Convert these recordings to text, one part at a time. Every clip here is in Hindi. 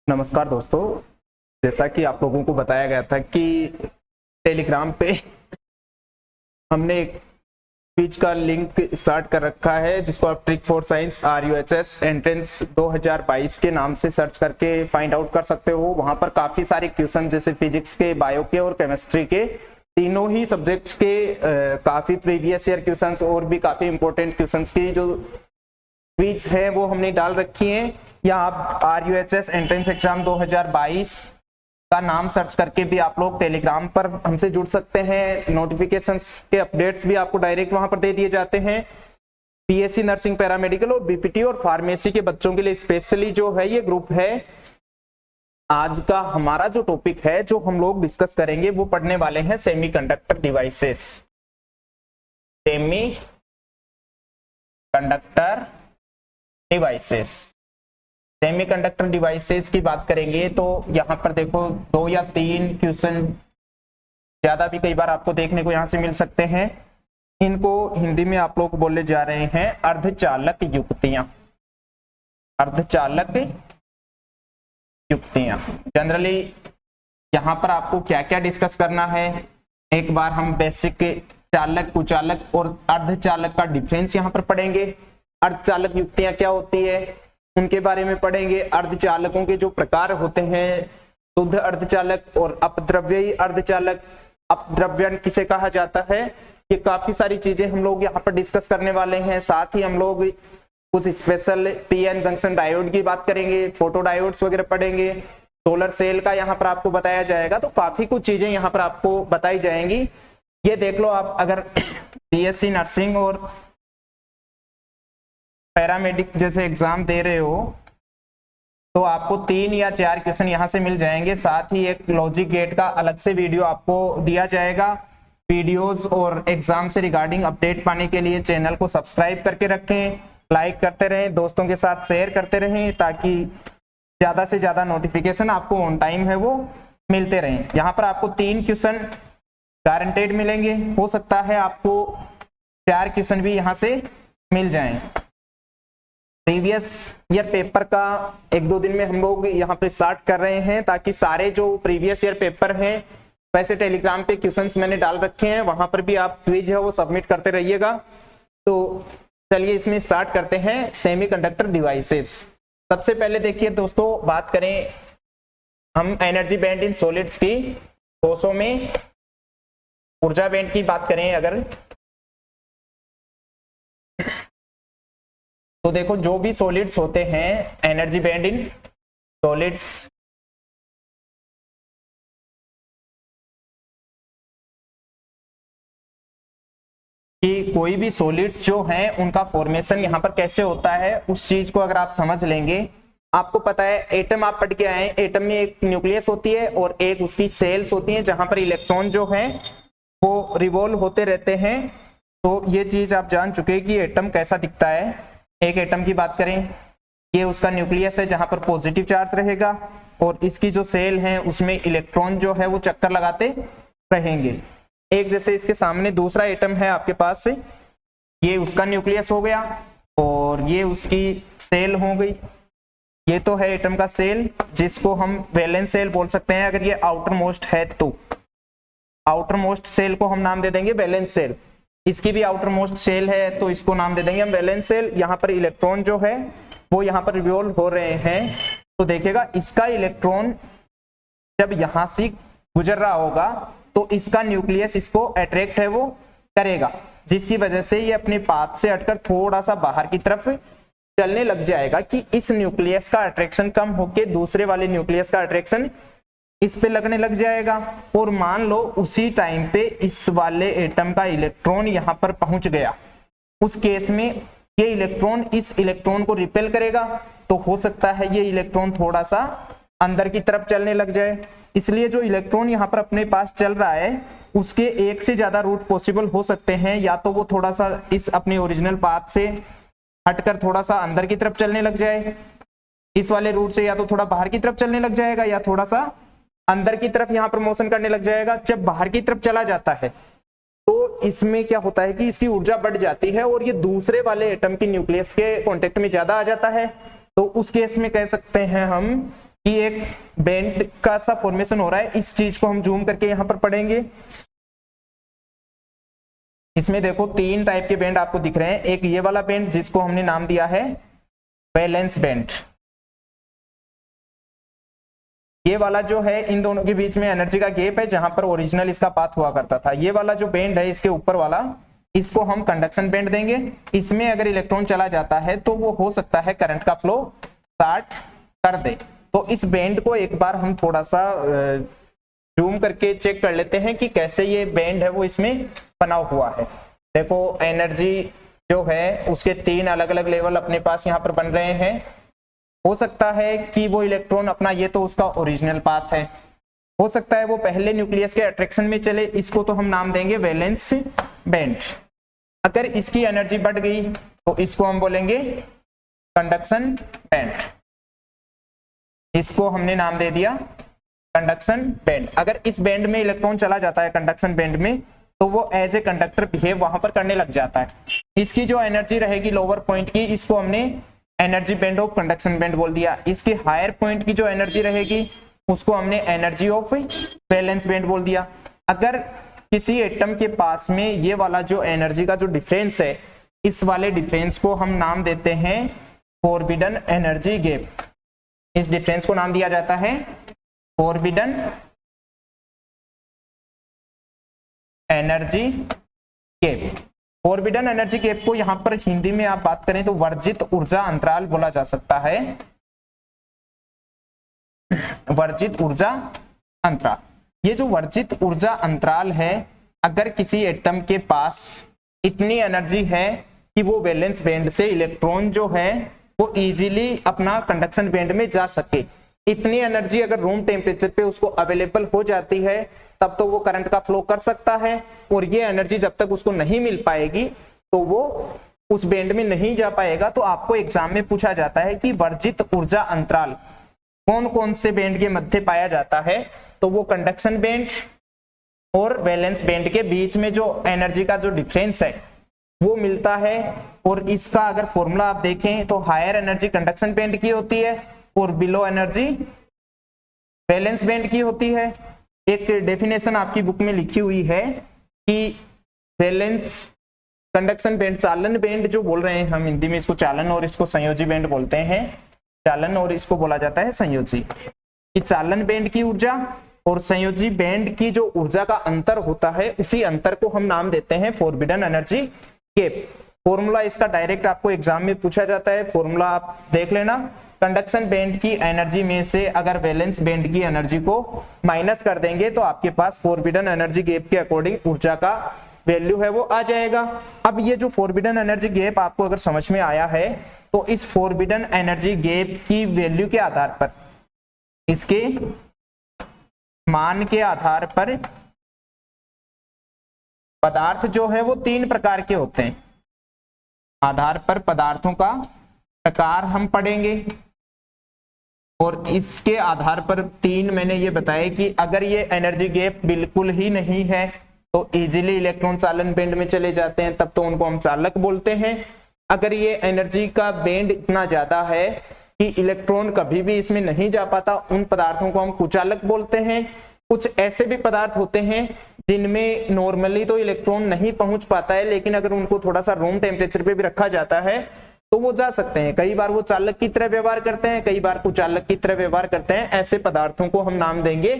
नमस्कार दोस्तों। जैसा कि आप लोगों को बताया गया था कि टेलीग्राम पे हमने एक क्विज का लिंक स्टार्ट कर रखा है जिसको आप trick for science RUHS entrance 2022 के नाम से सर्च करके फाइंड आउट कर सकते हो। वहां पर काफी सारे क्वेश्चन जैसे फिजिक्स के, बायो के और केमिस्ट्री के, तीनों ही सब्जेक्ट्स के काफी प्रीवियस ईयर क्वेश्चंस और भी काफी इंपॉर्टेंट क्वेश्चंस की जो क्विज है वो हमने डाल रखी है। या आप RUHS एंट्रेंस एग्जाम 2022 का नाम सर्च करके भी आप लोग टेलीग्राम पर हमसे जुड़ सकते हैं। नोटिफिकेशंस के अपडेट्स भी आपको डायरेक्ट वहां पर दे दिए जाते हैं। PSC नर्सिंग, पैरामेडिकल और BPT और फार्मेसी के बच्चों के लिए स्पेशली जो है ये ग्रुप है। आज का हमारा जो टॉपिक है जो हम लोग डिस्कस करेंगे वो पढ़ने वाले हैं सेमीकंडक्टर डिवाइसेस। सेमीकंडक्टर डिवाइसेस की बात करेंगे तो यहाँ पर देखो 2 या 3 क्वेश्चन, ज्यादा भी कई बार आपको देखने को यहाँ से मिल सकते हैं। इनको हिंदी में आप लोग बोले जा रहे हैं अर्धचालक युक्तियां। अर्धचालक युक्तियां जनरली यहाँ पर आपको क्या क्या डिस्कस करना है, एक बार हम बेसिक चालक, कुचालक और अर्धचालक का डिफरेंस यहाँ पर पढ़ेंगे। अर्धचालक युक्तियां क्या होती है उनके बारे में पढ़ेंगे। अर्धचालकों के जो प्रकार होते हैं, शुद्ध अर्धचालक और अपद्रव्यी अर्धचालक, अपद्रव्यण किसे कहा जाता है, ये काफी सारी चीजें हम लोग यहाँ पर डिस्कस करने वाले हैं। साथ ही हम लोग कुछ स्पेशल PN जंक्शन डायोड की बात करेंगे, फोटो डायोड्स वगैरह पढ़ेंगे, सोलर सेल का यहाँ पर आपको बताया जाएगा। तो काफी कुछ चीजें यहाँ पर आपको बताई जाएंगी। ये देख लो, आप अगर BSc नर्सिंग और पैरामेडिक जैसे एग्जाम दे रहे हो तो आपको 3 या 4 क्वेश्चन यहाँ से मिल जाएंगे। साथ ही एक लॉजिक गेट का अलग से वीडियो आपको दिया जाएगा। वीडियोस और एग्जाम से रिगार्डिंग अपडेट पाने के लिए चैनल को सब्सक्राइब करके रखें, लाइक करते रहें, दोस्तों के साथ शेयर करते रहें ताकि ज्यादा से ज्यादा नोटिफिकेशन आपको ऑन टाइम है वो मिलते रहें। यहाँ पर आपको 3 क्वेश्चन गारंटेड मिलेंगे, हो सकता है आपको 4 क्वेश्चन भी यहाँ से मिल जाएं। प्रीवियस ईयर पेपर का 1-2 दिन में हम लोग यहाँ पे स्टार्ट कर रहे हैं ताकि सारे जो प्रीवियस ईयर पेपर हैं, वैसे टेलीग्राम पे क्वेश्चंस मैंने डाल रखे हैं, वहां पर भी आप क्विज है वो सबमिट करते रहिएगा। तो चलिए इसमें स्टार्ट करते हैं सेमीकंडक्टर डिवाइसेस। सबसे पहले देखिए दोस्तों, बात करें हम एनर्जी बैंड इन सॉलिड्स की, कोषों में ऊर्जा बैंड की बात करें अगर, तो देखो जो भी सॉलिड्स होते हैं, एनर्जी बैंड इन सॉलिड्स कि कोई भी सॉलिड्स जो हैं उनका फॉर्मेशन यहाँ पर कैसे होता है, उस चीज को अगर आप समझ लेंगे। आपको पता है एटम आप पढ़ के आए, एटम में एक न्यूक्लियस होती है और एक उसकी सेल्स होती हैं जहां पर इलेक्ट्रॉन जो है वो रिवॉल्व होते रहते हैं। तो ये चीज आप जान चुके हैं कि एटम कैसा दिखता है। एक एटम की बात करें, ये उसका न्यूक्लियस है जहां पर पॉजिटिव चार्ज रहेगा और इसकी जो सेल है उसमें इलेक्ट्रॉन जो है वो चक्कर लगाते रहेंगे। एक जैसे इसके सामने दूसरा एटम है आपके पास से, ये उसका न्यूक्लियस हो गया और ये उसकी सेल हो गई। ये तो है एटम का सेल जिसको हम वैलेंस सेल बोल सकते हैं अगर ये आउटर मोस्ट है तो। आउटर मोस्ट सेल को हम नाम दे देंगे वैलेंस सेल। इसकी भी आउटर मोस्ट सेल है तो इसको नाम दे देंगे हम वैलेंस सेल। यहाँ पर इलेक्ट्रॉन जो है वो यहाँ पर रिवॉल्व हो रहे हैं, तो देखिएगा इसका इलेक्ट्रॉन जब यहाँ से गुजर रहा होगा तो इसका न्यूक्लियस इसको अट्रैक्ट है वो करेगा, जिसकी वजह से ये अपने पाथ से हटकर थोड़ा सा बाहर की तरफ चलने लग जाएगा कि इस न्यूक्लियस का अट्रैक्शन कम होके दूसरे वाले न्यूक्लियस का अट्रैक्शन इस पे लगने लग जाएगा। और मान लो उसी टाइम पे इस वाले एटम का इलेक्ट्रॉन यहाँ पर पहुंच गया, उस केस में ये इलेक्ट्रॉन इस इलेक्ट्रॉन को रिपेल करेगा, तो हो सकता है ये इलेक्ट्रॉन थोड़ा सा अंदर की तरफ चलने लग जाए। इसलिए जो इलेक्ट्रॉन यहाँ पर अपने पास चल रहा है उसके एक से ज्यादा रूट पॉसिबल हो सकते हैं। या तो वो थोड़ा सा इस अपने ओरिजिनल पाथ से हटकर थोड़ा सा अंदर की तरफ चलने लग जाए इस वाले रूट से, या तो थोड़ा बाहर की तरफ चलने लग जाएगा या थोड़ा सा अंदर की तरफ यहाँ पर मोशन करने लग जाएगा। जब बाहर की तरफ चला जाता है तो इसमें क्या होता है कि इसकी ऊर्जा बढ़ जाती है और ये दूसरे वाले एटम की न्यूक्लियस के कांटेक्ट में ज्यादा आ जाता है। तो उस केस में कह सकते हैं हम कि एक बैंड का सा फॉर्मेशन हो रहा है। इस चीज को हम जूम करके यहां पर पढ़ेंगे। इसमें देखो 3 टाइप के बैंड आपको दिख रहे हैं। एक ये वाला बैंड जिसको हमने नाम दिया है वैलेंस बैंड। ये वाला जो है इन दोनों के बीच में एनर्जी का गैप है, जहां पर ओरिजिनल इसका पाथ हुआ करता था। ये वाला जो बैंड है इसके ऊपर वाला, इसको हम कंडक्शन बैंड देंगे। इसमें अगर इलेक्ट्रॉन चला जाता है तो वो हो सकता है करंट का फ्लो स्टार्ट कर दे। तो इस बैंड को एक बार हम थोड़ा सा जूम करके चेक कर लेते हैं कि कैसे ये बैंड है वो इसमें बना हुआ है। देखो एनर्जी जो है उसके 3 अलग अलग लेवल अपने पास यहाँ पर बन रहे हैं। हो सकता है कि वो इलेक्ट्रॉन अपना, ये तो उसका ओरिजिनल पाथ है, हो सकता है वो पहले न्यूक्लियस के अट्रैक्शन में चले, इसको तो हम नाम देंगे वैलेंस बैंड। अगर इसकी एनर्जी बढ़ गई तो इसको हम बोलेंगे कंडक्शन बैंड। इसको हमने नाम दे दिया कंडक्शन बैंड। अगर इस बैंड में इलेक्ट्रॉन चला जाता है कंडक्शन बैंड में, तो वो एज ए कंडक्टर बिहेव वहां पर करने लग जाता है। इसकी जो एनर्जी रहेगी लोअर पॉइंट की, इसको हमने energy band of conduction band बोल दिया। इसकी हायर पॉइंट की जो एनर्जी रहेगी उसको हमने एनर्जी ऑफ वैलेंस बैंड बोल दिया। अगर किसी एटम के पास में ये वाला जो एनर्जी का जो डिफरेंस है, इस वाले डिफरेंस को हम नाम देते हैं फॉरबिडन एनर्जी गैप। इस डिफरेंस को नाम दिया जाता है forbidden energy gap. Forbidden energy gap को यहां पर हिंदी में आप बात करें तो वर्जित ऊर्जा अंतराल बोला जा सकता है। वर्जित ऊर्जा अंतराल। ये जो वर्जित ऊर्जा अंतराल है, अगर किसी एटम के पास इतनी एनर्जी है कि वो वैलेंस बैंड से इलेक्ट्रॉन जो है वो इजीली अपना कंडक्शन बैंड में जा सके, इतनी एनर्जी अगर रूम टेम्परेचर पे उसको अवेलेबल हो जाती है, तब तो वो करंट का फ्लो कर सकता है। और ये एनर्जी जब तक उसको नहीं मिल पाएगी तो वो उस बैंड में नहीं जा पाएगा। तो आपको एग्जाम में पूछा जाता है कि वर्जित ऊर्जा अंतराल कौन कौन से बैंड के मध्य पाया जाता है, तो वो कंडक्शन बैंड और वैलेंस बैंड के बीच में जो एनर्जी का जो डिफरेंस है वो मिलता है। और इसका अगर फॉर्मूला आप देखें तो हायर एनर्जी कंडक्शन बैंड की होती है और बिलो एनर्जी वैलेंस बैंड की होती है। एक डेफिनेशन आपकी बुक में लिखी हुई है कि वैलेंस कंडक्शन बैंड, चालन बैंड जो बोल रहे हैं हम हिंदी में, इसको चालन और इसको संयोजी बैंड बोलते हैं। चालन और इसको बोला जाता है संयोजी। कि चालन बैंड की ऊर्जा और संयोजी बैंड की जो ऊर्जा का अंतर होता है, उसी अंतर को हम नाम देते हैं फॉरबिडन एनर्जी गैप। फॉर्मूला इसका डायरेक्ट आपको एग्जाम में पूछा जाता है, फॉर्मूला आप देख लेना। कंडक्शन बैंड की एनर्जी में से अगर वैलेंस बैंड की एनर्जी को माइनस कर देंगे तो आपके पास फॉरबिडन एनर्जी गैप के अकॉर्डिंग ऊर्जा का वैल्यू है वो आ जाएगा। अब ये जो फॉरबिडन एनर्जी गैप आपको अगर समझ में आया है, तो इस फॉरबिडन एनर्जी गैप की वैल्यू के आधार पर, इसके मान के आधार पर पदार्थ जो है वो 3 प्रकार के होते हैं। आधार पर पदार्थों का प्रकार हम पढ़ेंगे और इसके आधार पर 3 मैंने ये बताया कि अगर ये एनर्जी गैप बिल्कुल ही नहीं है तो इजीली इलेक्ट्रॉन चालन बैंड में चले जाते हैं, तब तो उनको हम चालक बोलते हैं। अगर ये एनर्जी का बैंड इतना ज्यादा है कि इलेक्ट्रॉन कभी भी इसमें नहीं जा पाता, उन पदार्थों को हम कुचालक बोलते हैं। कुछ ऐसे भी पदार्थ होते हैं जिनमें नॉर्मली तो इलेक्ट्रॉन नहीं पहुंच पाता है, लेकिन अगर उनको थोड़ा सा रूम टेम्परेचर पे भी रखा जाता है तो वो जा सकते हैं। कई बार वो चालक की तरह व्यवहार करते हैं, कई बार कुचालक की तरह व्यवहार करते हैं। ऐसे पदार्थों को हम नाम देंगे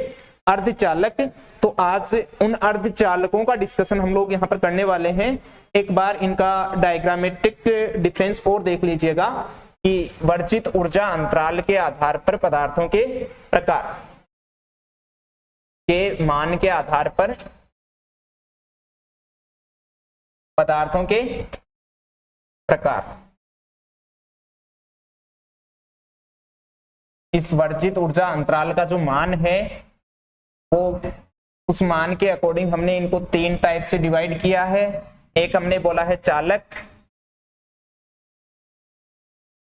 अर्धचालक। तो आज उन अर्धचालकों का डिस्कशन हम लोग यहाँ पर करने वाले हैं। एक बार इनका डायग्रामेटिक डिफरेंस और देख लीजिएगा कि वर्जित ऊर्जा अंतराल के आधार पर पदार्थों के प्रकार के मान के आधार पर पदार्थों के प्रकार। इस वर्जित ऊर्जा अंतराल का जो मान है वो, उस मान के अकॉर्डिंग हमने इनको 3 टाइप से डिवाइड किया है। एक हमने बोला है चालक,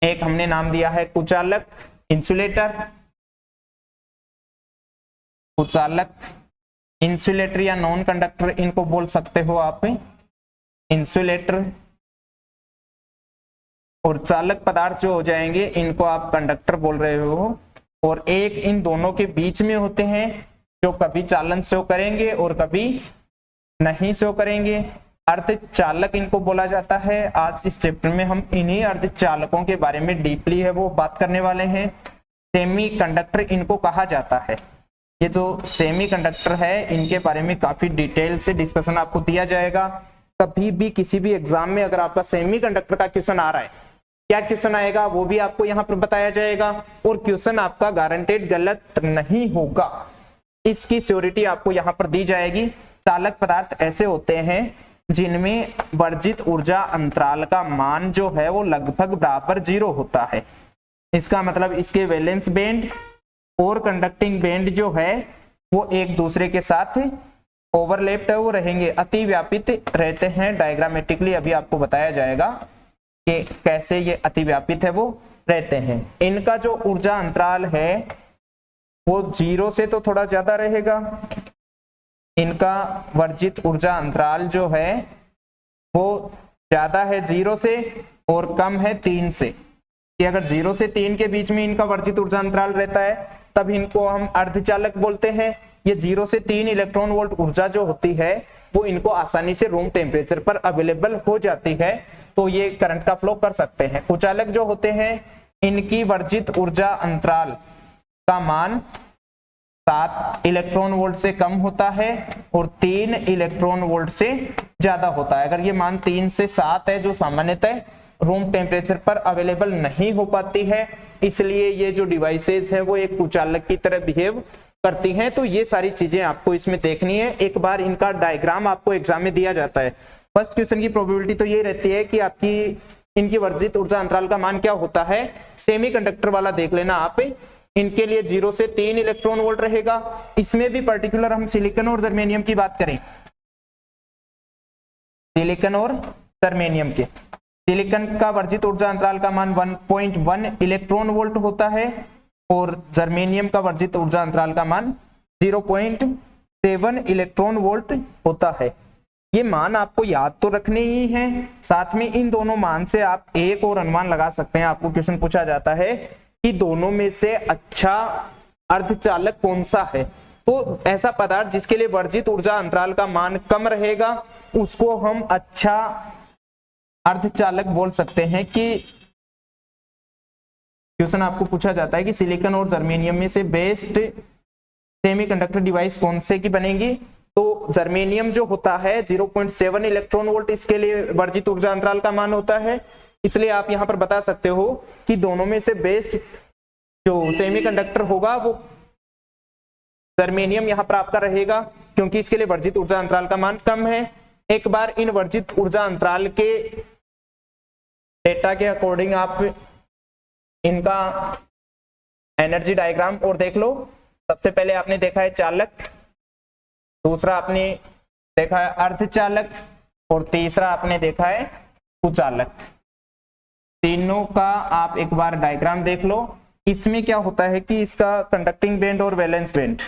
एक हमने नाम दिया है कुचालक, इंसुलेटर। कुचालक, इंसुलेटर या नॉन कंडक्टर इनको बोल सकते हो आप, इंसुलेटर। और चालक पदार्थ जो हो जाएंगे इनको आप कंडक्टर बोल रहे हो, और एक इन दोनों के बीच में होते हैं जो कभी चालन शो करेंगे और कभी नहीं शो करेंगे। अर्धचालक इनको बोला जाता है। आज इस चैप्टर में हम इन्हीं अर्धचालकों के बारे में डीपली है वो बात करने वाले हैं। सेमी कंडक्टर इनको कहा जाता है। ये जो सेमी कंडक्टर है इनके बारे में काफी डिटेल से डिस्कशन आपको दिया जाएगा। कभी भी किसी भी एग्जाम में अगर आपका सेमी कंडक्टर का क्वेश्चन आ रहा है, क्या क्वेश्चन आएगा वो भी आपको यहाँ पर बताया जाएगा और क्वेश्चन आपका गारंटेड गलत नहीं होगा, इसकी श्योरिटी आपको यहाँ पर दी जाएगी। चालक पदार्थ ऐसे होते हैं जिनमें वर्जित ऊर्जा अंतराल का मान जो है वो लगभग बराबर 0 होता है। इसका मतलब इसके वैलेंस बैंड और कंडक्टिंग बैंड जो है वो एक दूसरे के साथ ओवरलैप्ड है वो रहेंगे, अति व्यापित रहते हैं। डायग्रामेटिकली अभी आपको बताया जाएगा कि कैसे ये अति व्यापित है वो रहते हैं। इनका जो ऊर्जा अंतराल है वो 0 से तो थोड़ा ज्यादा रहेगा। इनका वर्जित ऊर्जा अंतराल जो है वो ज्यादा है 0 से और कम है 3 से। कि अगर 0 से 3 के बीच में इनका वर्जित ऊर्जा अंतराल रहता है तब इनको हम अर्धचालक बोलते हैं। ये 0 से 3 इलेक्ट्रॉन वोल्ट ऊर्जा जो होती है वो इनको आसानी से रूम टेम्परेचर पर अवेलेबल हो जाती है, तो ये करंट का फ्लो कर सकते हैं। कुचालक जो होते हैं इनकी वर्जित ऊर्जा अंतराल का मान 7 इलेक्ट्रॉन वोल्ट से कम होता है और 3 इलेक्ट्रॉन वोल्ट से ज्यादा होता है। अगर ये मान 3 से 7 है जो सामान्यतः रूम टेम्परेचर पर अवेलेबल नहीं हो पाती है, इसलिए ये जो डिवाइसेस है वो एक कुचालक की तरह बिहेव करती हैं। तो ये सारी चीजें आपको इसमें देखनी है। एक बार इनका डायग्राम आपको एग्जाम में दिया जाता है। फर्स्ट क्वेश्चन की प्रोबेबिलिटी तो ये रहती है कि आपकी इनकी वर्जित ऊर्जा अंतराल का मान क्या होता है। सेमीकंडक्टर वाला देख लेना आप, इनके लिए 0 से 3 इलेक्ट्रॉन वोल्ट रहेगा। इसमें भी पर्टिकुलर हम सिलिकॉन और जर्मेनियम की बात करें, सिलिकॉन और जर्मेनियम के, सिलिकॉन का वर्जित ऊर्जा अंतराल का मान 1.1 इलेक्ट्रॉन वोल्ट होता है और जर्मेनियम का वर्जित ऊर्जा अंतराल का मान 0.7 इलेक्ट्रॉन वोल्ट होता है। ये मान आपको याद तो रखने ही हैं, साथ में इन दोनों मान से आप एक और अनुमान लगा सकते हैं। आपको क्वेश्चन पूछा जाता है कि दोनों में से अच्छा अर्धचालक कौन सा है, तो ऐसा पदार्थ जिसके लिए वर्जित ऊर्जा अंतराल का मान कम रहेगा उसको हम अच्छा अर्धचालक बोल सकते हैं। कि क्वेश्चन आपको पूछा जाता है कि सिलिकॉन और जर्मेनियम में से बेस्ट सेमीकंडक्टर डिवाइस कौन से की बनेगी, तो जर्मेनियम जो होता है 0.7 इलेक्ट्रॉन वोल्ट इसके लिए वर्जित ऊर्जा अंतराल का मान होता है। इसलिए आप यहां पर बता सकते हो कि दोनों में से बेस्ट जो सेमीकंडक्टर होगा वो जर्मेनियम यहां पर आपका रहेगा, क्योंकि इसके लिए वर्जित ऊर्जा अंतराल का मान कम है। एक बार इन वर्जित ऊर्जा अंतराल के डेटा के अकॉर्डिंग आप इनका एनर्जी डायग्राम और देख लो। सबसे पहले आपने देखा है चालक, दूसरा आपने देखा है अर्धचालक और तीसरा आपने देखा है कुचालक। तीनों का आप एक बार डायग्राम देख लो। इसमें क्या होता है कि इसका कंडक्टिंग बैंड और वैलेंस बैंड,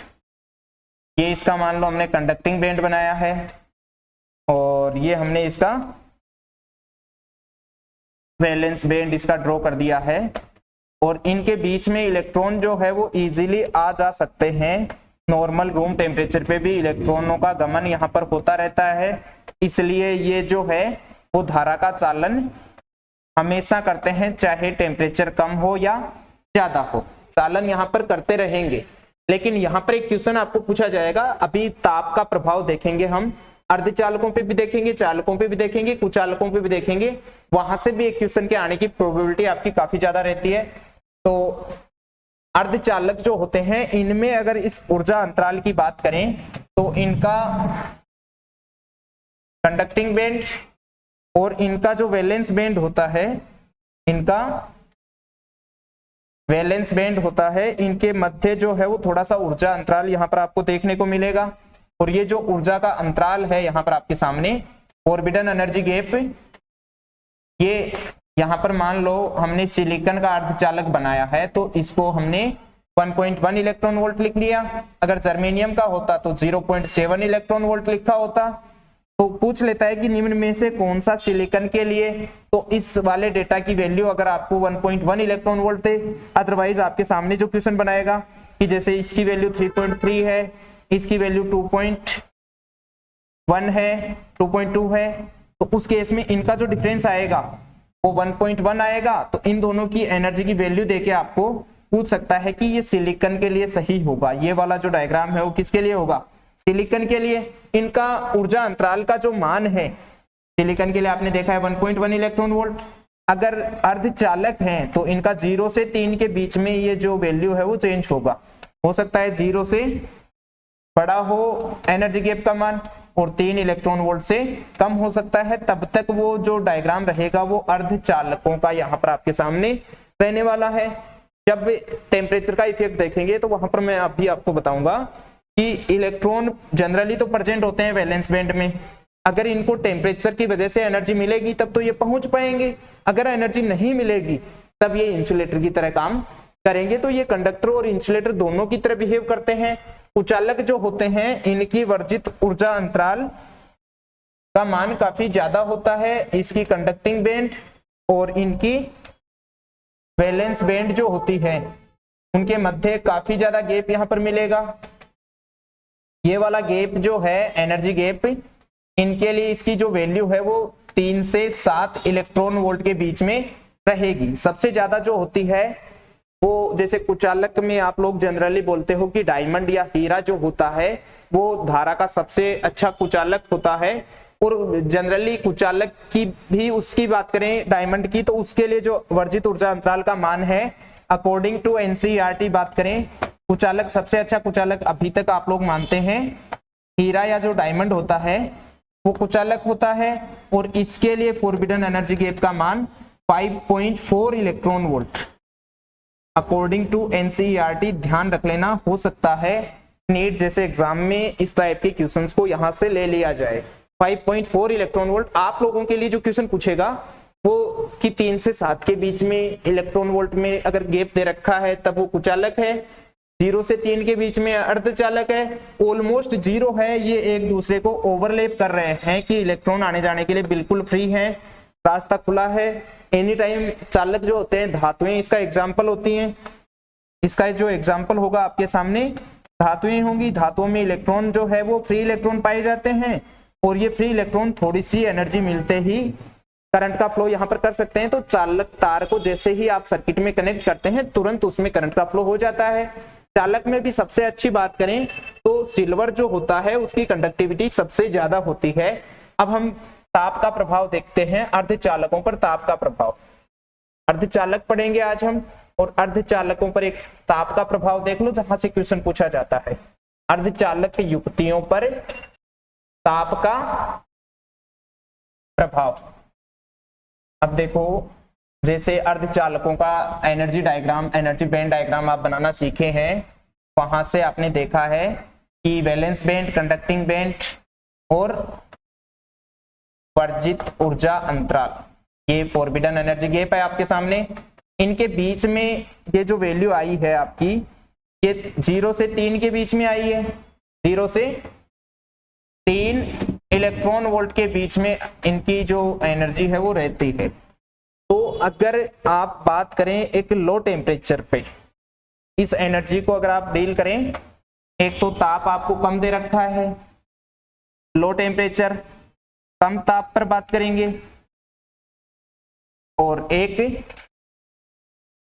ये इसका मान लो हमने कंडक्टिंग बैंड बनाया है और ये हमने इसका वैलेंस बैंड इसका ड्रॉ कर दिया है, और इनके बीच में इलेक्ट्रॉन जो है वो इजीली आ जा सकते हैं। नॉर्मल रूम टेम्परेचर पे भी इलेक्ट्रॉनों का गमन यहाँ पर होता रहता है, इसलिए ये जो है वो धारा का चालन हमेशा करते हैं, चाहे टेम्परेचर कम हो या ज्यादा हो, चालन यहाँ पर करते रहेंगे। लेकिन यहाँ पर एक क्वेश्चन आपको पूछा जाएगा, अभी ताप का प्रभाव देखेंगे हम, अर्धचालकों पे भी देखेंगे, चालकों पे भी देखेंगे, कुचालकों पे भी देखेंगे, वहां से भी एक क्वेश्चन के आने की प्रोबेबिलिटी आपकी काफी ज्यादा रहती है। तो अर्धचालक जो होते हैं इनमें अगर इस ऊर्जा अंतराल की बात करें तो इनका कंडक्टिंग बैंड और इनका जो वैलेंस बैंड होता है, इनका वैलेंस बैंड होता है, इनके मध्य जो है वो थोड़ा सा ऊर्जा अंतराल यहाँ पर आपको देखने को मिलेगा। और ये जो ऊर्जा का अंतराल है यहाँ पर आपके सामने ऑर्बिटल एनर्जी गैप, ये यहाँ पर मान लो हमने सिलिकॉन का अर्धचालक बनाया है तो इसको हमने 1.1 इलेक्ट्रॉन वोल्ट लिख लिया। अगर जर्मेनियम का होता तो 0.7 इलेक्ट्रॉन वोल्ट लिखा होता। तो पूछ लेता है कि निम्न में से कौन सा सिलिकॉन के लिए, तो इस वाले डेटा की वैल्यू अगर आपको 1.1 इलेक्ट्रॉन वोल्ट थे, अदरवाइज आपके सामने जो क्वेश्चन बनाएगा कि जैसे इसकी वैल्यू 3.3 है, इसकी वैल्यू 2.1 है, 2.2 है, तो उस केस में इनका जो डिफरेंस आएगा वो 1.1 आएगा। तो इन दोनों की एनर्जी की वैल्यू देके आपको पूछ सकता है कि ये सिलिकॉन के लिए सही होगा। ये वाला जो डायग्राम है वो किसके लिए होगा? सिलिकॉन के लिए। इनका ऊर्जा अंतराल का जो मान है सिलिकॉन के लिए आपने देखा है 1.1 इलेक्ट्रॉन वोल्ट। अगर अर्धचालक हैं तो इनका 0 से 3 के बीच में ये जो वैल्यू है वो चेंज होगा। हो सकता है 0 से बड़ा हो एनर्जी गैप का मान और 3 इलेक्ट्रॉन वोल्ट से कम हो सकता है, तब तक वो जो डायग्राम रहेगा वो अर्धचालकों का यहाँ पर आपके सामने रहने वाला है। जब टेम्परेचर का इफेक्ट देखेंगे तो वहां पर मैं अभी आपको बताऊंगा कि इलेक्ट्रॉन जनरली तो प्रेजेंट होते हैं वैलेंस बैंड में, अगर इनको टेम्परेचर की वजह से एनर्जी मिलेगी तब तो ये पहुंच पाएंगे, अगर एनर्जी नहीं मिलेगी तब ये इंसुलेटर की तरह काम करेंगे। तो ये कंडक्टर और इंसुलेटर दोनों की तरह बिहेव करते हैं। कुचालक जो होते हैं इनकी वर्जित ऊर्जा अंतराल का मान काफी ज्यादा होता है, इसकी कंडक्टिंग बैंड और इनकी वैलेंस बैंड जो होती है उनके मध्य काफी ज्यादा गैप यहां पर मिलेगा। ये वाला गैप जो है एनर्जी गैप, इनके लिए इसकी जो वैल्यू है वो 3 से 7 इलेक्ट्रॉन वोल्ट के बीच में रहेगी। सबसे ज्यादा जो होती है वो जैसे कुचालक में आप लोग जनरली बोलते हो कि डायमंड या हीरा जो होता है वो धारा का सबसे अच्छा कुचालक होता है, और जनरली कुचालक की भी उसकी बात करें डायमंड की तो उसके लिए जो वर्जित ऊर्जा अंतराल का मान है अकॉर्डिंग टू एनसीईआरटी बात करें, कुचालक सबसे अच्छा कुचालक अभी तक आप लोग मानते हैं हीरा या जो डायमंड होता है वो कुचालक होता है, और इसके लिए फोरबिडन एनर्जी गैप का मान 5.4 electron volt according to NCERT. ध्यान रख लेना, हो सकता है नीट जैसे एग्जाम में इस टाइप के क्वेश्चंस को यहां से ले लिया जाए। 5.4 इलेक्ट्रॉन वोल्ट आप लोगों के लिए जो क्वेश्चन पूछेगा वो कि 3 से 7 के बीच में इलेक्ट्रॉन वोल्ट में अगर गैप दे रखा है तब वो कुचालक है, 0 से 3 के बीच में अर्धचालक है, ऑलमोस्ट 0 है, ये एक दूसरे को ओवरलैप कर रहे हैं कि इलेक्ट्रॉन आने जाने के लिए बिल्कुल फ्री है, रास्ता खुला है। एनी टाइम चालक जो होते हैं धातुएं इसका एग्जाम्पल होती हैं, इसका जो एग्जाम्पल होगा आपके सामने धातुएं होंगी, धातुओं में इलेक्ट्रॉन जो है वो फ्री इलेक्ट्रॉन पाए जाते हैं, और ये फ्री इलेक्ट्रॉन थोड़ी सी एनर्जी मिलते ही करंट का फ्लो यहां पर कर सकते हैं। तो चालक तार को जैसे ही आप सर्किट में कनेक्ट करते हैं तुरंत उसमें करंट का फ्लो हो जाता है। चालक में भी सबसे अच्छी बात करें तो सिल्वर जो होता है उसकी कंडक्टिविटी सबसे ज्यादा होती है। अब हम ताप का प्रभाव देखते हैं, अर्धचालकों पर ताप का प्रभाव। अर्धचालक पढ़ेंगे आज हम, और अर्धचालकों पर एक ताप का प्रभाव देख लो जहां से क्वेश्चन पूछा जाता है। अर्धचालक युक्तियों पर ताप का प्रभाव। अब देखो जैसे अर्धचालकों का energy diagram, energy band diagram आप बनाना सीखे हैं, वहां से आपने देखा है कि वैलेंस बैंड, कंडक्टिंग बैंड और वर्जित ऊर्जा अंतराल, ये फोरबिडन एनर्जी गैप है आपके सामने। इनके बीच में ये जो वैल्यू आई है आपकी, ये 0 से 3 के बीच में आई है, 0 से 3 इलेक्ट्रॉन वोल्ट के बीच में इनकी जो एनर्जी है वो रहती है। तो अगर आप बात करें एक लो टेम्परेचर पे इस एनर्जी को अगर आप डील करें, एक तो ताप आपको कम दे रखा है, लो टेम्परेचर कम ताप पर बात करेंगे, और एक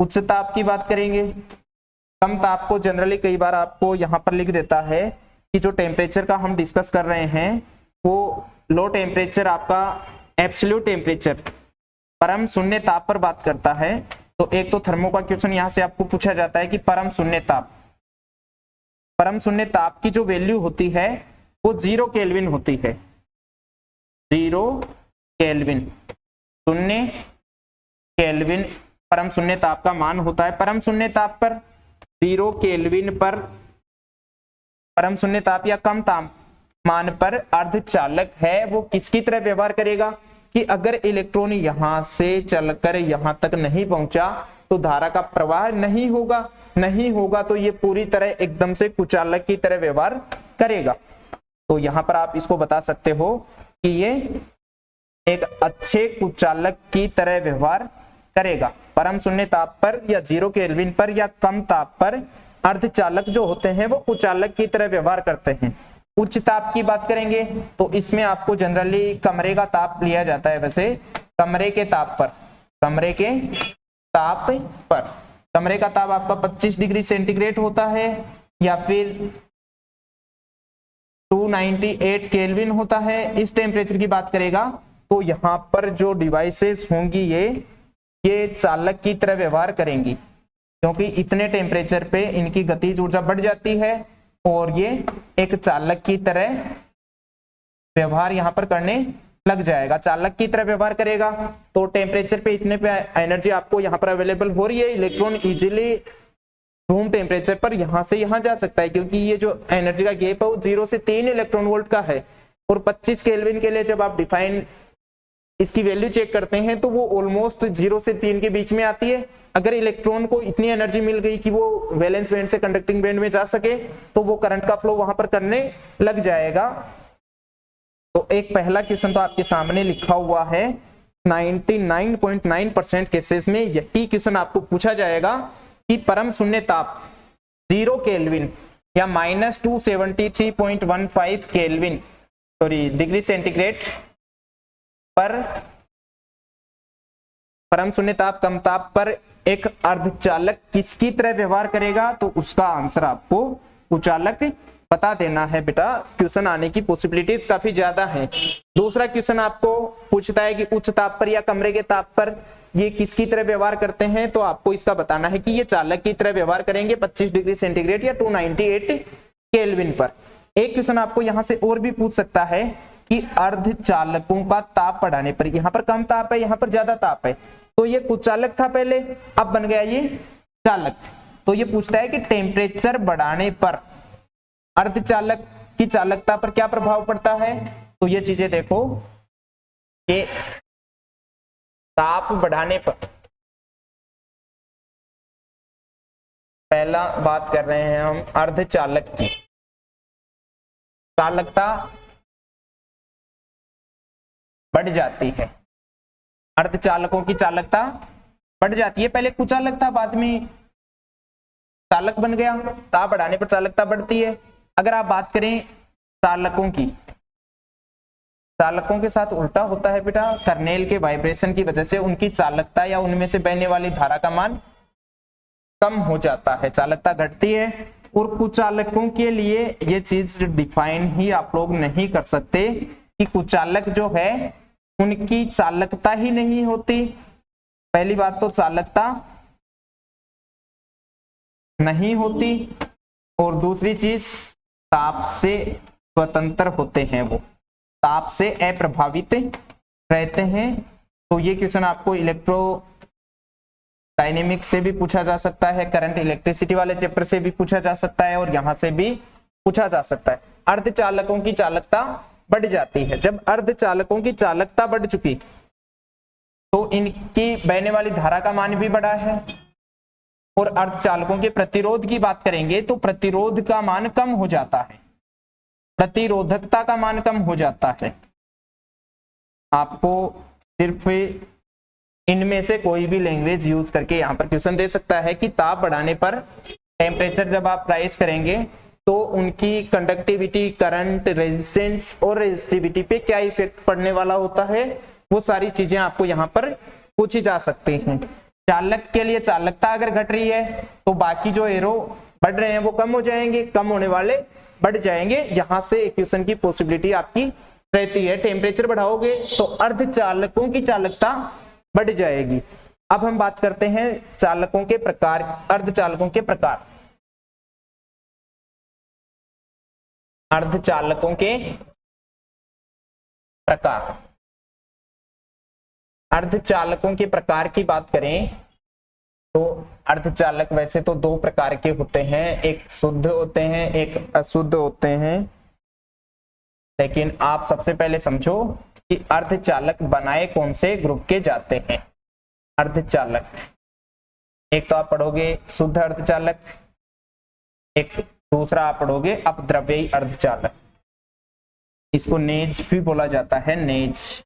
उच्च ताप की बात करेंगे। कम ताप को जनरली कई बार आपको यहां पर लिख देता है कि जो टेम्परेचर का हम डिस्कस कर रहे हैं वो लो टेम्परेचर आपका एब्सोल्यूट टेम्परेचर परम शून्य ताप पर बात करता है। तो एक तो थर्मो का क्वेश्चन यहां से आपको पूछा जाता है कि परम शून्य ताप की जो वैल्यू होती है वो 0 केल्विन होती है, 0 केल्विन, 0 केल्विन परम शून्य ताप का मान होता है। परम शून्य ताप पर 0 केल्विन पर परम शून्य ताप या कम तापमान पर अर्धचालक है वो किसकी तरह व्यवहार करेगा कि अगर इलेक्ट्रॉन यहां से चलकर यहां तक नहीं पहुंचा तो धारा का प्रवाह नहीं होगा, तो ये पूरी तरह एकदम से कुचालक की तरह व्यवहार करेगा। तो यहां पर आप इसको बता सकते हो कि ये एक अच्छे कुचालक की तरह व्यवहार करेगा। परम शून्य ताप पर या 0 केल्विन पर या कम ताप पर अर्धचालक जो होते हैं वो कुचालक की तरह व्यवहार करते हैं। उच्च ताप की बात करेंगे तो इसमें आपको जनरली कमरे का ताप लिया जाता है। वैसे कमरे के ताप का ताप आपका 25 डिग्री सेंटीग्रेड होता है या फिर 298 केल्विन होता है। इस टेम्परेचर की बात करेगा तो यहाँ पर जो डिवाइसेस होंगी ये चालक की तरह व्यवहार करेंगी, क्योंकि इतने टेम्परेचर पे इनकी गतिज ऊर्जा बढ़ जाती है और ये एक चालक की तरह व्यवहार यहाँ पर करने लग जाएगा। चालक की तरह व्यवहार करेगा तो टेम्परेचर पे इतने पे एनर्जी आपको यहाँ पर अवेलेबल हो रही है। इलेक्ट्रॉन इजीली रूम टेम्परेचर पर यहाँ से यहाँ जा सकता है, क्योंकि ये जो एनर्जी का गैप है वो 0 से 3 इलेक्ट्रॉन वोल्ट का है। और 25 केल्विन के लिए जब आप डिफाइन इसकी वैल्यू चेक करते हैं तो वो ऑलमोस्ट 0 से 3 के बीच में आती है। अगर इलेक्ट्रॉन को इतनी एनर्जी मिल गई कि वो वैलेंस बैंड से कंडक्टिंग बैंड में जा सके तो वो करंट का फ्लो वहां पर करने लग जाएगा। तो एक पहला क्वेश्चन तो आपके सामने लिखा हुआ है। 99.9% केसेस में यही क्वेश्चन आपको पूछा जाएगा कि परम शून्य ताप 0 केल्विन या -273.15 केल्विन डिग्री सेंटीग्रेड पर परम शून्य ताप कम ताप पर एक अर्धचालक किसकी तरह व्यवहार करेगा, तो उसका आंसर आपको कुचालक बता देना है बेटा। क्वेश्चन आने की पॉसिबिलिटीज काफी ज्यादा हैं। दूसरा क्वेश्चन आपको पूछता है कि उच्च ताप पर या कमरे के ताप पर ये किसकी तरह व्यवहार करते हैं, तो आपको इसका बताना है कि ये चालक की तरह व्यवहार करेंगे 25 डिग्री सेंटीग्रेड या 298 केल्विन पर। एक क्वेश्चन आपको यहां से और भी पूछ सकता है कि अर्धचालकों का ताप बढ़ाने पर, यहां पर कम ताप है यहाँ पर ज्यादा ताप है, तो ये कुचालक था पहले, अब बन गया ये चालक। तो ये पूछता है कि टेम्परेचर बढ़ाने पर अर्धचालक की चालकता पर क्या प्रभाव पड़ता है। तो ये चीजें देखो कि ताप बढ़ाने पर, पहला बात कर रहे हैं हम अर्धचालक की चालकता बढ़ जाती है। अर्धचालकों की चालकता बढ़ जाती है। पहले कुचालक था, बाद में चालक बन गया। ताप बढ़ाने पर चालकता बढ़ती है। अगर आप बात करें चालकों की, चालकों के साथ उल्टा होता है बेटा। कर्नेल के वाइब्रेशन की वजह से उनकी चालकता या उनमें से बहने वाली धारा का मान कम हो जाता है, चालकता घटती है। और कुचालकों के लिए ये चीज डिफाइन ही आप लोग नहीं कर सकते कि कुचालक जो है उनकी चालकता ही नहीं होती। पहली बात तो चालकता नहीं होती, और दूसरी चीज ताप से स्वतंत्र होते हैं, वो ताप से अप्रभावित रहते हैं। तो ये क्वेश्चन आपको इलेक्ट्रो डायनेमिक्स से भी पूछा जा सकता है, करंट इलेक्ट्रिसिटी वाले चैप्टर से भी पूछा जा सकता है, और यहां से भी पूछा जा सकता है। अर्धचालकों की चालकता बढ़ जाती है। जब अर्धचालकों की चालकता बढ़ चुकी तो इनकी बहने वाली धारा का मान भी बढ़ा है। और अर्धचालकों के प्रतिरोध की बात करेंगे तो प्रतिरोध का मान कम हो जाता है, प्रतिरोधकता का मान कम हो जाता है। आपको सिर्फ इनमें से कोई भी लैंग्वेज यूज करके यहाँ पर क्वेश्चन दे सकता है कि ताप बढ़ाने पर टेम्परेचर जब आप राइज करेंगे तो उनकी कंडक्टिविटी, करंट, रेजिस्टेंस और रेजिस्टिविटी पे क्या इफेक्ट पड़ने वाला होता है, वो सारी चीजें आपको यहाँ पर पूछी जा सकती हैं। चालक के लिए चालकता अगर घट रही है तो बाकी जो एरो बढ़ रहे हैं वो कम हो जाएंगे, कम होने वाले बढ़ जाएंगे। यहां से क्वेश्चन की पॉसिबिलिटी आपकी रहती है। टेम्परेचर बढ़ाओगे तो अर्धचालकों की चालकता बढ़ जाएगी। अब हम बात करते हैं चालकों के प्रकार, अर्धचालकों के प्रकार। अर्धचालकों के प्रकार, अर्धचालकों के प्रकार की बात करें तो अर्धचालक वैसे तो दो प्रकार के होते हैं, एक शुद्ध होते हैं, एक अशुद्ध होते हैं। लेकिन आप सबसे पहले समझो कि अर्धचालक बनाए कौन से ग्रुप के जाते हैं। अर्धचालक, एक तो आप पढ़ोगे शुद्ध अर्धचालक, एक दूसरा आप पढ़ोगे अपद्रव्यी अर्धचालक। इसको नेज भी बोला जाता है, नेज।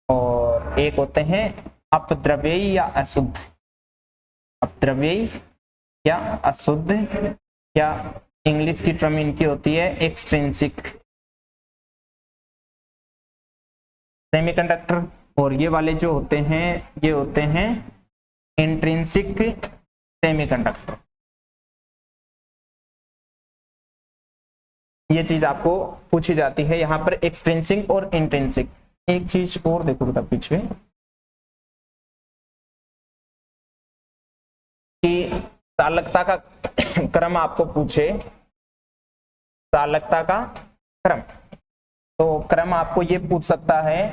और एक होते हैं अपद्रव्यी या अशुद्ध, अपद्रव्यी या अशुद्ध, या इंग्लिश की टर्म इनकी होती है एक्सट्रिंसिक सेमीकंडक्टर। और ये वाले जो होते हैं ये होते हैं इंट्रिंसिक सेमीकंडक्टर। ये चीज आपको पूछी जाती है यहाँ पर, एक्सट्रिंसिक और इंट्रिंसिक। एक चीज और देखो बेटा पीछे कि चालकता का क्रम आपको पूछे, चालकता का क्रम, तो क्रम आपको ये पूछ सकता है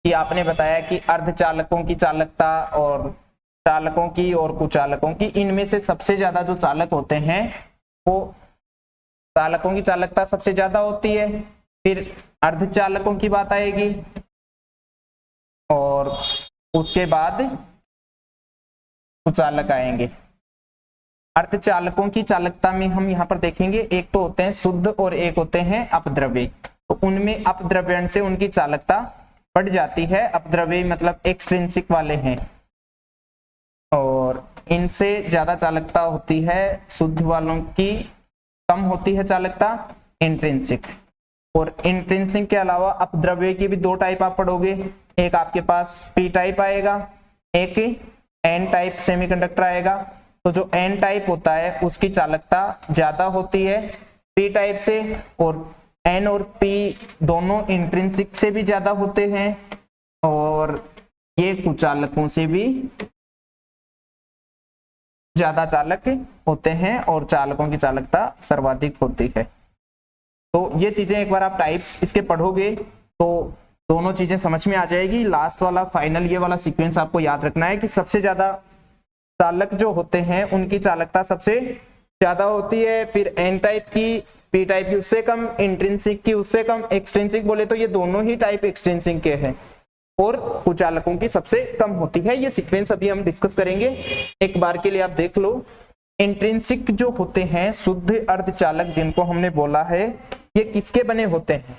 कि आपने बताया कि अर्धचालकों की चालकता और चालकों की और कुचालकों की, इनमें से सबसे ज्यादा जो चालक होते हैं वो चालकों की चालकता सबसे ज्यादा होती है, फिर अर्धचालकों की बात आएगी और उसके बाद कुचालक आएंगे। अर्धचालकों की चालकता में हम यहाँ पर देखेंगे, एक तो होते हैं शुद्ध और एक होते हैं अपद्रव्य। तो उनमें अपद्रव्यण से उनकी चालकता बढ़ जाती है, अपद्रव्य मतलब एक्सट्रिंसिक वाले हैं, और इनसे ज्यादा चालकता होती है शुद्ध वालों की, कम होती है चालकता इंट्रिंसिक। और इंट्रिंसिक के अलावा अपद्रव्य की भी दो टाइप आप पढ़ोगे, एक आपके पास पी टाइप आएगा, एक एन टाइप सेमीकंडक्टर आएगा। तो जो एन टाइप होता है उसकी चालकता ज्यादा होती है पी टाइप से, और एन और पी दोनों इंट्रिंसिक से भी ज्यादा होते हैं, और ये कुचालकों से भी ज्यादा चालक होते हैं, और चालकों की चालकता सर्वाधिक होती है। तो ये चीजें एक बार आप टाइप्स इसके पढ़ोगे तो दोनों चीजें समझ में आ जाएगी। लास्ट वाला फाइनल ये वाला सीक्वेंस आपको याद रखना है कि सबसे ज्यादा चालक जो होते हैं उनकी चालकता सबसे ज्यादा होती है, फिर एन टाइप की, पी टाइप की उससे कम, इंट्रिंसिक की उससे कम, एक्सट्रिंसिक बोले तो ये दोनों ही टाइप एक्सट्रिंसिक के हैं, और कुचालकों की सबसे कम होती है। ये सीक्वेंस अभी हम डिस्कस करेंगे, एक बार के लिए आप देख लो। इंट्रिंसिक जो होते हैं शुद्ध अर्धचालक जिनको हमने बोला है, ये किसके बने होते हैं?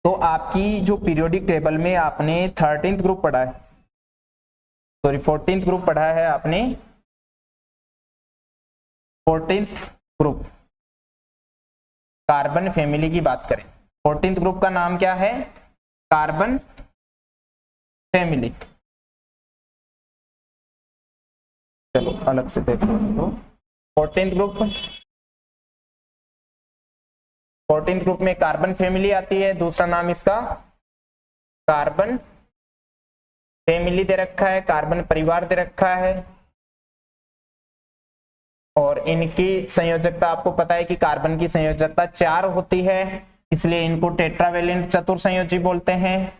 तो आपकी जो पीरियोडिक टेबल में आपने 13th ग्रुप पढ़ा है, सॉरी 14th ग्रुप पढ़ा है आपने, 14th ग्रुप कार्बन फैमिली की बात करें, 14th ग्रुप का नाम क्या है? Carbon family. चलो अलग से देखो इसको। 14th ग्रुप में कार्बन फैमिली आती है, दूसरा नाम इसका कार्बन फैमिली दे रखा है, कार्बन परिवार दे रखा है। और इनकी संयोजकता आपको पता है कि कार्बन की संयोजकता 4 होती है, इसलिए इनको टेट्रावेलेंट चतुर्संयोजी बोलते हैं।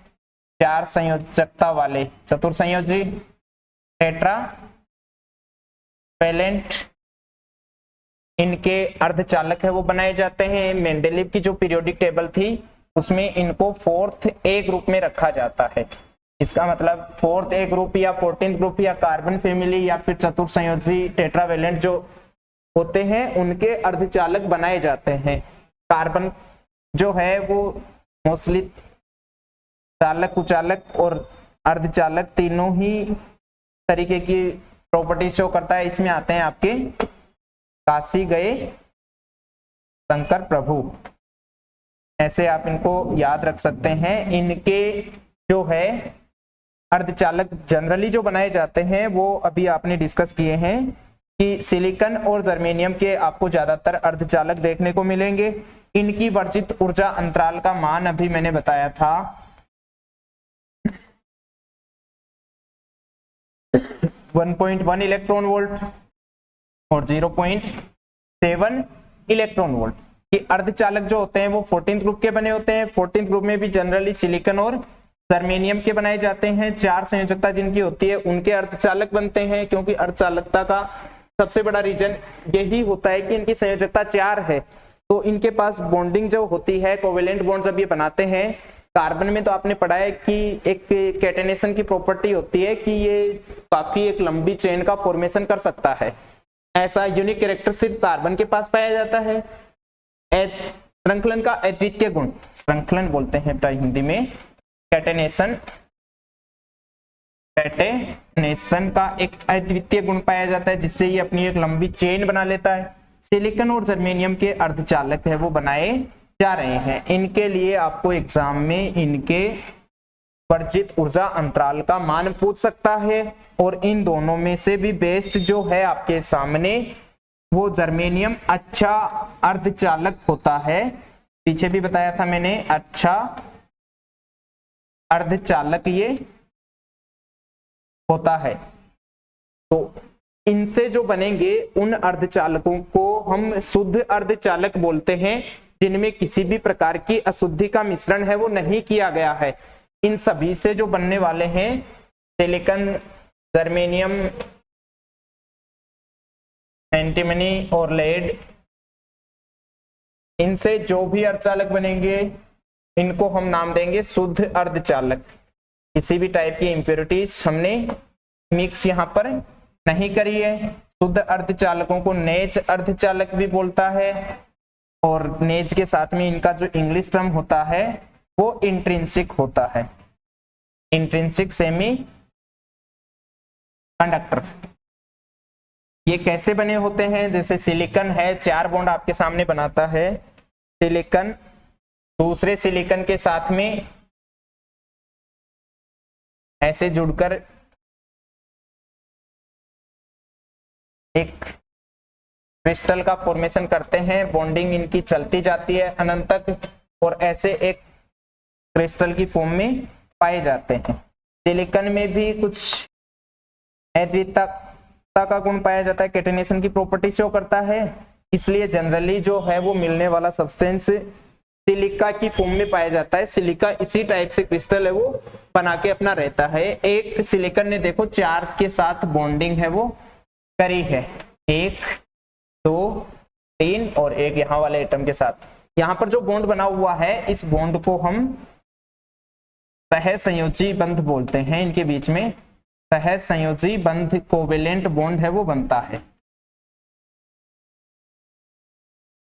4 संयोजकता वाले चतुर्संयोजी टेट्रावेलेंट, इनके अर्धचालक है वो बनाए जाते हैं। मेंडेलीव की जो पीरियोडिक टेबल थी उसमें इनको 4th ए ग्रुप में रखा जाता है। इसका मतलब 4th ए ग्रुप या 14th ग्रुप या कार्बन फैमिली या फिर चतुर्संयोजी टेट्रावेलेंट जो होते हैं उनके अर्धचालक बनाए जाते हैं। कार्बन जो है वो मोस्टली चालक, कुचालक और अर्धचालक तीनों ही तरीके की प्रॉपर्टी शो करता है। इसमें आते हैं आपके काशी गए शंकर प्रभु, ऐसे आप इनको याद रख सकते हैं। इनके जो है अर्धचालक जनरली जो बनाए जाते हैं वो अभी आपने डिस्कस किए हैं कि सिलिकॉन और जर्मेनियम के आपको ज्यादातर अर्धचालक देखने को मिलेंगे। इनकी वर्जित ऊर्जा अंतराल का मान अभी मैंने बताया था 1.1 इलेक्ट्रॉन वोल्ट और 0.7 इलेक्ट्रॉन वोल्ट। ये अर्धचालक जो होते हैं वो 14th ग्रुप के बने होते हैं। 14th ग्रुप में भी जनरली सिलिकॉन और जर्मेनियम के बनाए जाते हैं। 4 संयोजकता जिनकी होती है उनके अर्धचालक बनते हैं, क्योंकि अर्धचालकता का सबसे बड़ा रीजन यही होता है कि इनकी संयोजकता 4 है। तो इनके पास बॉन्डिंग जो होती है, कोवेलेंट बॉन्ड जब ये बनाते हैं, कार्बन में तो आपने पढ़ा है कि एक कैटेनेशन की प्रॉपर्टी होती है कि ये काफी एक लंबी चेन का फॉर्मेशन कर सकता है। ऐसा यूनिक कैरेक्टर सिर्फ कार्बन के पास पाया जाता है। श्रृंखलन का अद्वितीय गुण, श्रृंखलन बोलते हैं बेटा हिंदी में, कैटेनेशन, कैटेनेशन का एक अद्वितीय गुण पाया जाता है जिससे ये अपनी एक लंबी चेन बना लेता है। सिलिकॉन और जर्मेनियम के अर्धचालक है वो बनाए जा रहे हैं। इनके लिए आपको एग्जाम में इनके वर्जित ऊर्जा अंतराल का मान पूछ सकता है, और इन दोनों में से भी बेस्ट जो है आपके सामने वो जर्मेनियम अच्छा अर्धचालक होता है। पीछे भी बताया था मैंने, अच्छा अर्धचालक ये होता है। तो इनसे जो बनेंगे उन अर्धचालकों को हम शुद्ध अर्धचालक बोलते हैं, जिनमें किसी भी प्रकार की अशुद्धि का मिश्रण है वो नहीं किया गया है। इन सभी से जो बनने वाले हैं सिलिकॉन, जर्मेनियम, एंटीमनी और लेड, इनसे जो भी अर्धचालक बनेंगे इनको हम नाम देंगे शुद्ध अर्धचालक। किसी भी टाइप की इंप्योरिटीज हमने मिक्स यहाँ पर नहीं करी है। शुद्ध अर्धचालकों को नेज अर्धचालक भी बोलता है, और नेज के साथ में इनका जो इंग्लिश टर्म होता है वो इंट्रिंसिक होता है, इंट्रिंसिक सेमी कंडक्टर। ये कैसे बने होते हैं? जैसे सिलिकॉन है, 4 बॉन्ड आपके सामने बनाता है। सिलिकॉन दूसरे सिलिकॉन के साथ में ऐसे जुड़कर एक क्रिस्टल का फॉर्मेशन करते हैं, बॉन्डिंग इनकी चलती जाती है अनंत तक, और ऐसे एक क्रिस्टल की फॉर्म में पाए जाते हैं। सिलिकॉन में भी कुछ अद्वितीयता का गुण पाया जाता है, कैटेनेशन की प्रॉपर्टी शो करता है, इसलिए जनरली जो है वो मिलने वाला सब्सटेंस सिलिका की फॉर्म में पाया जाता है। सिलिका इसी टाइप से क्रिस्टल है वो बना के अपना रहता है। एक सिलिकॉन ने देखो 4 के साथ बॉन्डिंग है वो करी है, 1 2 3 और एक यहाँ वाले एटम के साथ। यहाँ पर जो बॉन्ड बना हुआ है इस बॉन्ड को हम सहसंयोजी बंध बोलते हैं। इनके बीच में सहसंयोजी बंध, कोवेलेंट बॉन्ड है वो बनता है।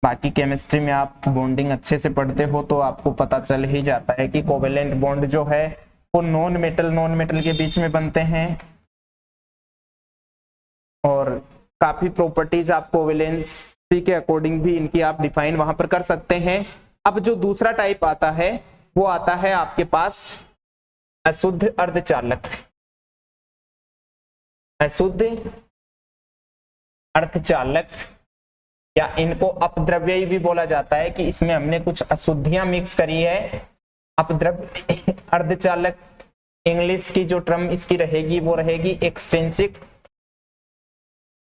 बाकी केमिस्ट्री में आप बॉन्डिंग अच्छे से पढ़ते हो तो आपको पता चल ही जाता है कि कोवेलेंट बॉन्ड जो है वो नॉन मेटल के बीच में बनते हैं, और काफी प्रॉपर्टीज आप कोवेलेंसी के अकॉर्डिंग भी इनकी आप डिफाइन वहां पर कर सकते हैं। अब जो दूसरा टाइप आता है वो आता है आपके पास अशुद्ध अर्धचालक। अशुद्ध अर्धचालक या इनको अपद्रव्यी भी बोला जाता है कि इसमें हमने कुछ अशुद्धियां मिक्स करी है। अपद्रव्य अर्धचालक, इंग्लिश की जो टर्म इसकी रहेगी वो रहेगी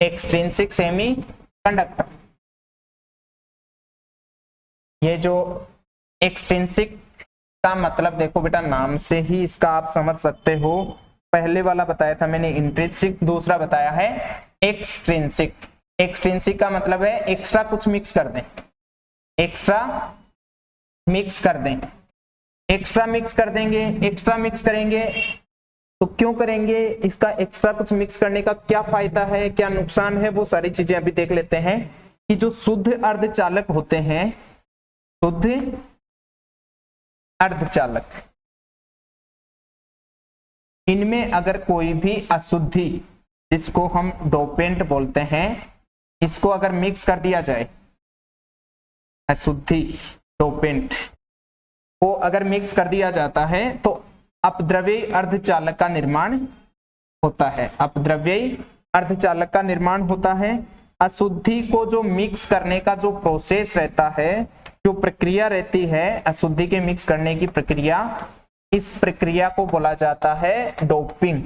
एक्सट्रिंसिक सेमी कंडक्टर। ये जो एक्सट्रिंसिक का मतलब देखो बेटा नाम से ही इसका आप समझ सकते हो। पहले वाला बताया था मैंने इंट्रिंसिक, दूसरा बताया है एक्सट्रिंसिक। एक्सट्रिंसिक का मतलब है एक्स्ट्रा कुछ मिक्स कर दें, एक्स्ट्रा मिक्स कर दें, एक्स्ट्रा मिक्स कर देंगे, एक्स्ट्रा मिक्स करेंगे। तो क्यों करेंगे, इसका एक्स्ट्रा कुछ मिक्स करने का क्या फायदा है, क्या नुकसान है, वो सारी चीजें अभी देख लेते हैं। कि जो शुद्ध अर्धचालक होते हैं, शुद्ध अर्धचालक, इनमें अगर कोई भी अशुद्धि, जिसको हम डोपेंट बोलते हैं, इसको अगर मिक्स कर दिया जाए, अशुद्धि डोपेंट को अगर मिक्स कर दिया जाता है तो अपद्रव्यी अर्धचालक का निर्माण होता है। अपद्रव्यी अर्धचालक का निर्माण होता है। अशुद्धि को जो मिक्स करने का जो प्रोसेस रहता है, जो प्रक्रिया रहती है अशुद्धि के मिक्स करने की प्रक्रिया, इस प्रक्रिया को बोला जाता है डोपिंग।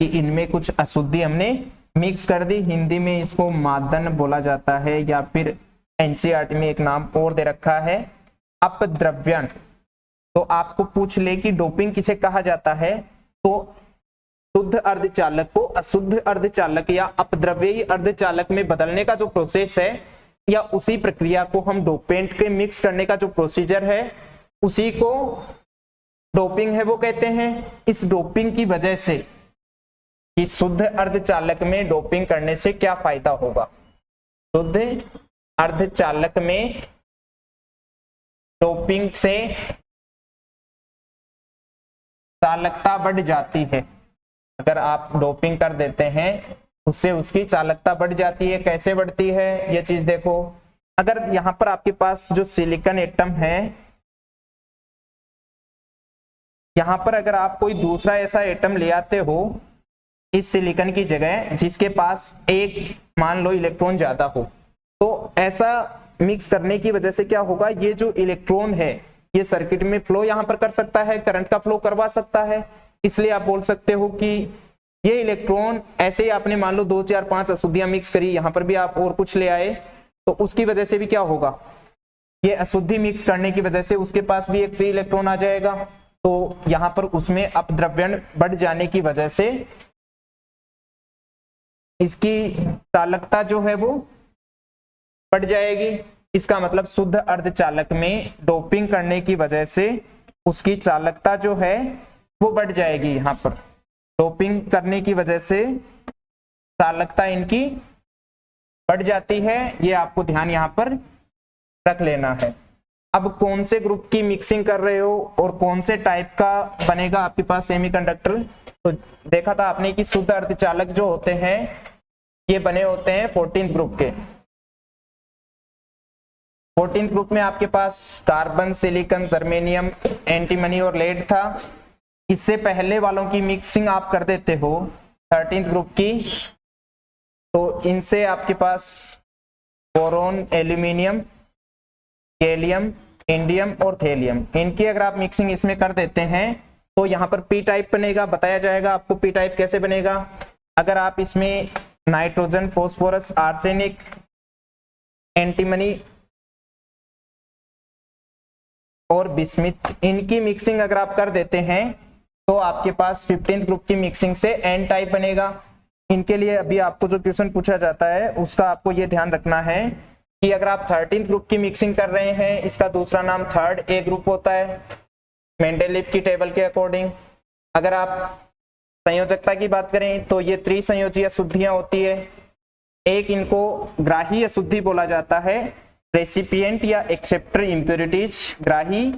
कि इनमें कुछ अशुद्धि हमने मिक्स कर दी, हिंदी में इसको मादन बोला जाता है, या फिर एनसीईआरटी में एक नाम और दे रखा है अपद्रव्यण। तो आपको पूछ ले कि डोपिंग किसे कहा जाता है, तो शुद्ध अर्धचालक को अशुद्ध अर्धचालक या अपद्रव्यी अर्धचालक में बदलने का जो प्रोसेस है, या उसी प्रक्रिया को हम डोपेंट के मिक्स करने का जो प्रोसीजर है, उसी को डोपिंग है वो कहते हैं। इस डोपिंग की वजह से कि शुद्ध अर्धचालक में डोपिंग करने से क्या फायदा होगा, शुद्ध अर्धचालक में डोपिंग से चालकता बढ़ जाती है। अगर आप डोपिंग कर देते हैं उससे उसकी चालकता बढ़ जाती है। कैसे बढ़ती है ये चीज देखो। अगर यहां पर आपके पास जो सिलिकॉन एटम है, यहां पर अगर आप कोई दूसरा ऐसा एटम ले आते हो इस सिलिकॉन की जगह जिसके पास एक मान लो इलेक्ट्रॉन ज्यादा हो, तो ऐसा मिक्स करने की वजह से क्या होगा, ये जो इलेक्ट्रॉन है ये सर्किट में फ्लो यहां पर कर सकता है, करंट का फ्लो करवा सकता है। इसलिए आप बोल सकते हो कि ये इलेक्ट्रॉन ऐसे ही आपने मान लो 2 4 5 अशुद्धियां मिक्स करी, यहां पर भी आप और कुछ ले आए तो उसकी वजह से भी क्या होगा, ये अशुद्धि मिक्स करने की वजह से उसके पास भी एक फ्री इलेक्ट्रॉन आ जाएगा। तो यहां पर उसमें अपद्रव्यण बढ़ जाने की वजह से इसकी चालकता जो है वो बढ़ जाएगी। इसका मतलब शुद्ध अर्धचालक में डोपिंग करने की वजह से उसकी चालकता जो है वो बढ़ जाएगी। यहां पर डोपिंग करने की वजह से चालकता इनकी बढ़ जाती है, ये आपको ध्यान यहां पर रख लेना है। अब कौन से ग्रुप की मिक्सिंग कर रहे हो और कौन से टाइप का बनेगा आपके पास सेमीकंडक्टर, तो देखा था आपने कि शुद्ध अर्धचालक जो होते हैं ये बने होते हैं 14th ग्रुप के। 14th ग्रुप में आपके पास कार्बन, सिलिकॉन, जर्मेनियम, एंटीमनी और लेड था। इससे पहले वालों की मिक्सिंग आप कर देते हो 13th ग्रुप की, तो इनसे आपके पास बोरोन, एल्यूमिनियम, गैलियम, इंडियम और थेलियम, इनकी अगर आप मिक्सिंग इसमें कर देते हैं तो यहाँ पर पी टाइप बनेगा। बताया जाएगा आपको पी टाइप कैसे बनेगा। अगर आप इसमें नाइट्रोजन, फॉस्फोरस, आर्सेनिक, एंटीमनी और बिस्मिथ, इनकी मिक्सिंग अगर आप कर देते हैं तो आपके पास 15th ग्रुप की मिक्सिंग से एन टाइप बनेगा। इनके लिए अभी आपको जो क्वेश्चन पूछा जाता है उसका आपको ये ध्यान रखना है कि अगर आप 13th ग्रुप की मिक्सिंग कर रहे हैं, इसका दूसरा नाम 3rd ए ग्रुप होता है मेंडेलीव की टेबल के अकॉर्डिंग। अगर आप संयोजकता की बात करें तो ये त्रिसंयोजी अशुद्धियां होती है। एक इनको ग्राही अशुद्धि बोला जाता है, रेसिपिएंट या एक्सेप्टर इम्प्योरिटीज, ग्राही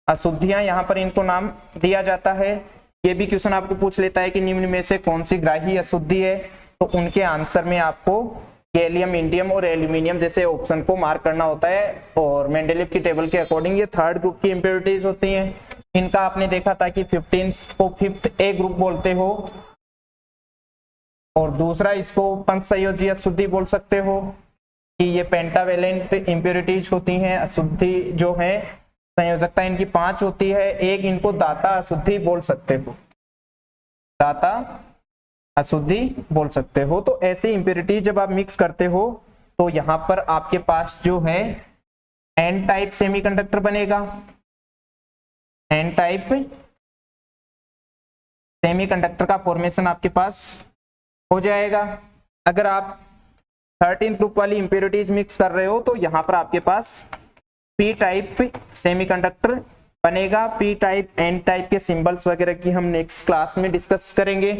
अशुद्धियां यहाँ पर इनको नाम दिया जाता है। ये भी क्वेश्चन आपको पूछ लेता है कि निम्न में से कौन सी ग्राही अशुद्धि है, तो उनके आंसर में आपको गैलियम, इंडियम और एल्यूमिनियम जैसे ऑप्शन को मार्क करना होता है। और मेंडेलीव की टेबल के अकॉर्डिंग ये 3rd ग्रुप की इम्प्योरिटीज होती हैं। इनका आपने देखा था कि 15th को 5th ए ग्रुप बोलते हो और दूसरा इसको पंचसंयोजी अशुद्धि बोल सकते हो कि ये पेंटावेलेंट इम्प्योरिटीज होती हैं। अशुद्धि जो है संयोजकता इनकी 5 होती है। एक इनको दाता अशुद्धि बोल सकते हो, दाता अशुद्धि बोल सकते हो। तो ऐसी इम्प्योरिटी जब आप मिक्स करते हो तो यहाँ पर आपके पास जो है एन टाइप सेमीकंडक्टर बनेगा। एन टाइप सेमीकंडक्टर का फॉर्मेशन आपके पास हो जाएगा। अगर आप 13th ग्रुप वाली इम्प्योरिटीज मिक्स कर रहे हो तो यहाँ पर आपके पास पी टाइप सेमीकंडक्टर बनेगा। पी टाइप, एन टाइप के सिंबल्स वगैरह की हम नेक्स्ट क्लास में डिस्कस करेंगे।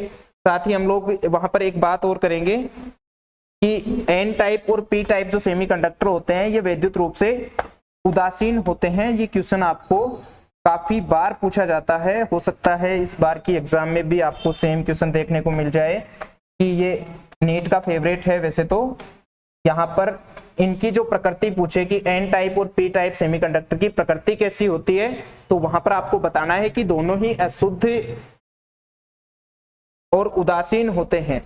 साथ ही हम लोग वहां पर एक बात और करेंगे कि एन टाइप और पी टाइप जो सेमीकंडक्टर होते हैं ये वैद्युत रूप से उदासीन होते हैं। ये क्वेश्चन आपको काफी बार पूछा जाता है, हो सकता है इस बार की एग्जाम में भी आपको सेम क्वेश्चन देखने को मिल जाए कि ये नीट का फेवरेट है। वैसे तो यहाँ पर इनकी जो प्रकृति पूछे कि एन टाइप और पी टाइप सेमीकंडक्टर की प्रकृति कैसी होती है, तो वहां पर आपको बताना है कि दोनों ही अशुद्ध और उदासीन होते हैं।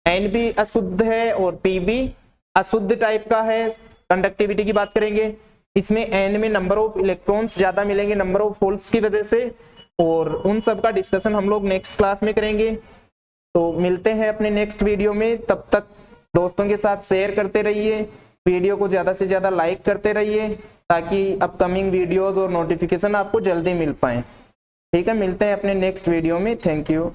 एन भी अशुद्ध है और पी भी अशुद्ध टाइप का है। कंडक्टिविटी की बात करेंगे, इसमें एन में नंबर ऑफ इलेक्ट्रॉन्स ज्यादा मिलेंगे नंबर ऑफ होल्स की वजह से, और उन सब का डिस्कशन हम लोग नेक्स्ट क्लास में करेंगे। तो मिलते हैं अपने नेक्स्ट वीडियो में, तब तक दोस्तों के साथ शेयर करते रहिए, वीडियो को ज्यादा से ज्यादा लाइक करते रहिए ताकि अपकमिंग वीडियोस और नोटिफिकेशन आपको जल्दी मिल पाए। ठीक है, मिलते हैं अपने नेक्स्ट वीडियो में। Thank you.